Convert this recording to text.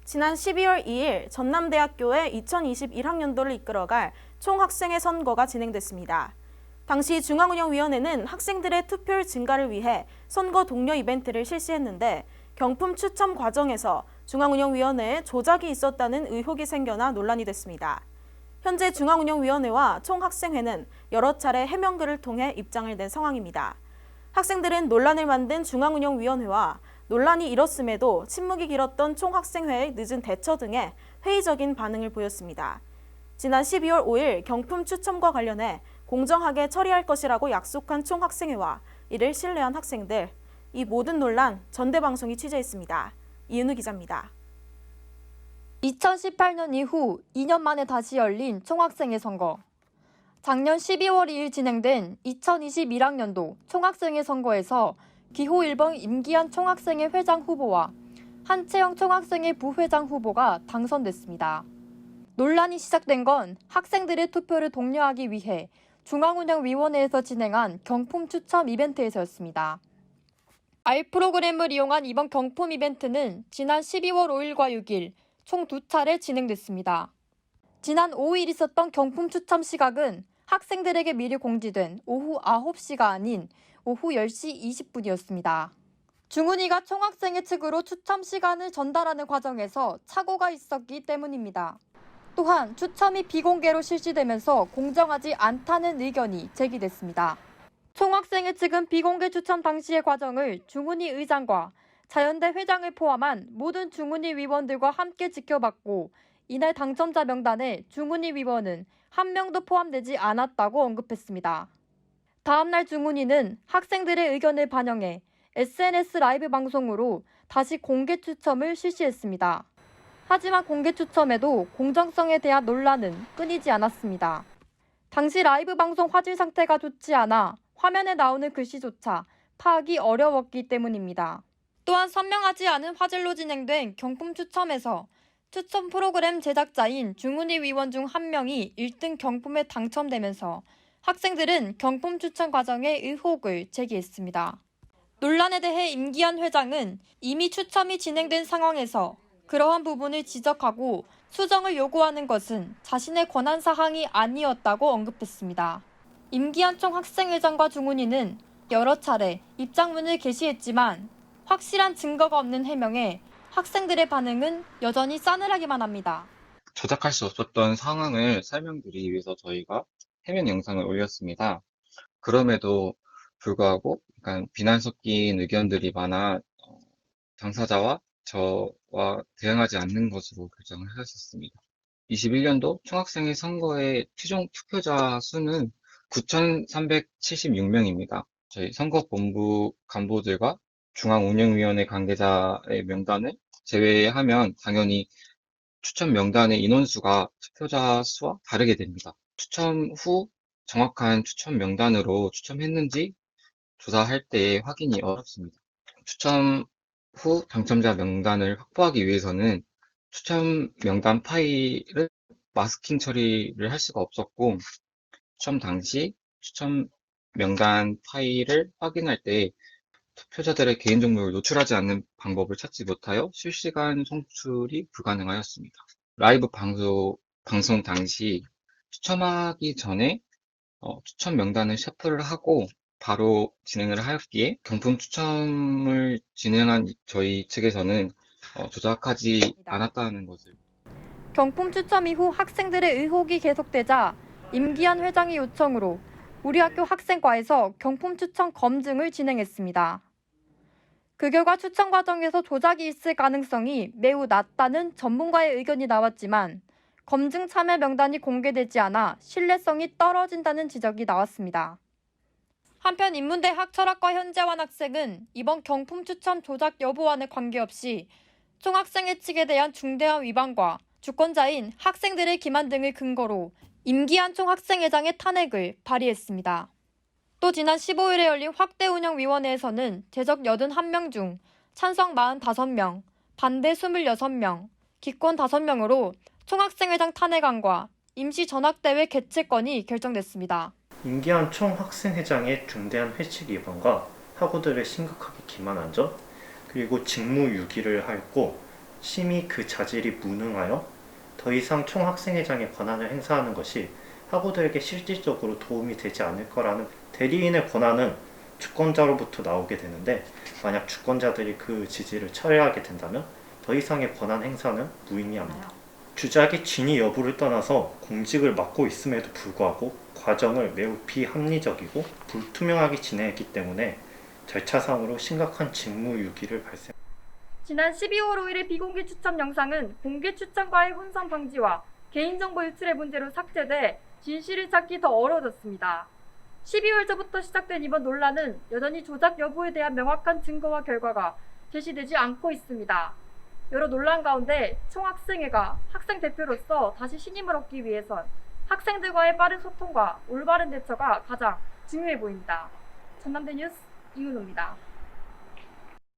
지난 12월 2일 전남대학교의 2021학년도를 이끌어갈 총학생회 선거가 진행됐습니다. 당시 중앙운영위원회는 학생들의 투표율 증가를 위해 선거 독려 이벤트를 실시했는데 경품 추첨 과정에서 중앙운영위원회에 조작이 있었다는 의혹이 생겨나 논란이 됐습니다. 현재 중앙운영위원회와 총학생회는 여러 차례 해명글을 통해 입장을 낸 상황입니다. 학생들은 논란을 만든 중앙운영위원회와 논란이 일었음에도 침묵이 길었던 총학생회의 늦은 대처 등에 회의적인 반응을 보였습니다. 지난 12월 5일 경품 추첨과 관련해 공정하게 처리할 것이라고 약속한 총학생회와 이를 신뢰한 학생들, 이 모든 논란 전대방송이 취재했습니다. 이은우 기자입니다. 2018년 이후 2년 만에 다시 열린 총학생회 선거. 작년 12월 2일 진행된 2021학년도 총학생회 선거에서 기호 1번 임기한 총학생회 회장 후보와 한채영 총학생회 부회장 후보가 당선됐습니다. 논란이 시작된 건 학생들의 투표를 독려하기 위해 중앙운영위원회에서 진행한 경품 추첨 이벤트에서였습니다. 알 프로그램을 이용한 이번 경품 이벤트는 지난 12월 5일과 6일 총 2차례 진행됐습니다. 지난 5일 있었던 경품 추첨 시각은 학생들에게 미리 공지된 오후 9시가 아닌 오후 10시 20분이었습니다. 중운위가 총학생회 측으로 추첨 시간을 전달하는 과정에서 착오가 있었기 때문입니다. 또한 추첨이 비공개로 실시되면서 공정하지 않다는 의견이 제기됐습니다. 총학생회 측은 비공개 추첨 당시의 과정을 중운위 의장과 자연대 회장을 포함한 모든 중운위 위원들과 함께 지켜봤고 이날 당첨자 명단에 중운위 위원은 한 명도 포함되지 않았다고 언급했습니다. 다음 날 중운위는 학생들의 의견을 반영해 SNS 라이브 방송으로 다시 공개 추첨을 실시했습니다. 하지만 공개 추첨에도 공정성에 대한 논란은 끊이지 않았습니다. 당시 라이브 방송 화질 상태가 좋지 않아 화면에 나오는 글씨조차 파악이 어려웠기 때문입니다. 또한 선명하지 않은 화질로 진행된 경품 추첨에서 추첨 프로그램 제작자인 중운위 위원 중 한 명이 1등 경품에 당첨되면서 학생들은 경품 추첨 과정에 의혹을 제기했습니다. 논란에 대해 임기한 회장은 이미 추첨이 진행된 상황에서 그러한 부분을 지적하고 수정을 요구하는 것은 자신의 권한 사항이 아니었다고 언급했습니다. 임기한 총학생회장과 중운위는 여러 차례 입장문을 게시했지만 확실한 증거가 없는 해명에 학생들의 반응은 여전히 싸늘하기만 합니다. 조작할 수 없었던 상황을 설명드리기 위해서 저희가 해명 영상을 올렸습니다. 그럼에도 불구하고 약간 비난 섞인 의견들이 많아 당사자와 저와 대응하지 않는 것으로 결정을 하셨습니다. 21년도 총학생회 선거의 최종 투표자 수는 9,376명입니다. 저희 선거본부 간부들과 중앙운영위원회 관계자의 명단을 제외하면 당연히 추첨 명단의 인원수가 투표자 수와 다르게 됩니다. 추첨 후 정확한 추첨 명단으로 추첨했는지 조사할 때 확인이 어렵습니다. 추첨 후 당첨자 명단을 확보하기 위해서는 추첨 명단 파일을 마스킹 처리를 할 수가 없었고, 추첨 당시 추첨 명단 파일을 확인할 때 투표자들의 개인정보를 노출하지 않는 방법을 찾지 못하여 실시간 송출이 불가능하였습니다. 라이브 방송 당시 추첨하기 전에 추첨 명단을 셔플을 하고 바로 진행을 하였기에 경품 추첨을 진행한 저희 측에서는 조작하지 않았다는 것을. 경품 추첨 이후 학생들의 의혹이 계속되자 임기한 회장의 요청으로 우리 학교 학생과에서 경품 추첨 검증을 진행했습니다. 그 결과 추첨 과정에서 조작이 있을 가능성이 매우 낮다는 전문가의 의견이 나왔지만 검증 참여 명단이 공개되지 않아 신뢰성이 떨어진다는 지적이 나왔습니다. 한편 인문대 학철학과 현재환 학생은 이번 경품 추첨 조작 여부와는 관계없이 총학생회 측에 대한 중대한 위반과 주권자인 학생들의 기만 등을 근거로 임기한 총학생회장의 탄핵을 발의했습니다. 또 지난 15일에 열린 확대운영위원회에서는 제적 81명 중 찬성 45명, 반대 26명, 기권 5명으로 총학생회장 탄핵안과 임시 전학대회 개최권이 결정됐습니다. 임기한 총학생회장의 중대한 회칙 위반과 학우들의 심각하게 기만한 점, 그리고 직무유기를 하였고 심히 그 자질이 무능하여 더 이상 총학생회장의 권한을 행사하는 것이 학우들에게 실질적으로 도움이 되지 않을 거라는 대리인의 권한은 주권자로부터 나오게 되는데, 만약 주권자들이 그 지지를 철회하게 된다면 더 이상의 권한 행사는 무의미합니다. 주작이 진위 여부를 떠나서 공직을 맡고 있음에도 불구하고 과정을 매우 비합리적이고 불투명하게 진행했기 때문에 절차상으로 심각한 직무유기를 발생. 지난 12월 5일의 비공개 추첨 영상은 공개 추첨과의 혼선 방지와 개인정보 유출의 문제로 삭제돼 진실을 찾기 더 어려워졌습니다. 12월 초부터 시작된 이번 논란은 여전히 조작 여부에 대한 명확한 증거와 결과가 제시되지 않고 있습니다. 여러 논란 가운데 총학생회가 학생 대표로서 다시 신임을 얻기 위해선 학생들과의 빠른 소통과 올바른 대처가 가장 중요해 보입니다. 전남대 뉴스 이은호입니다.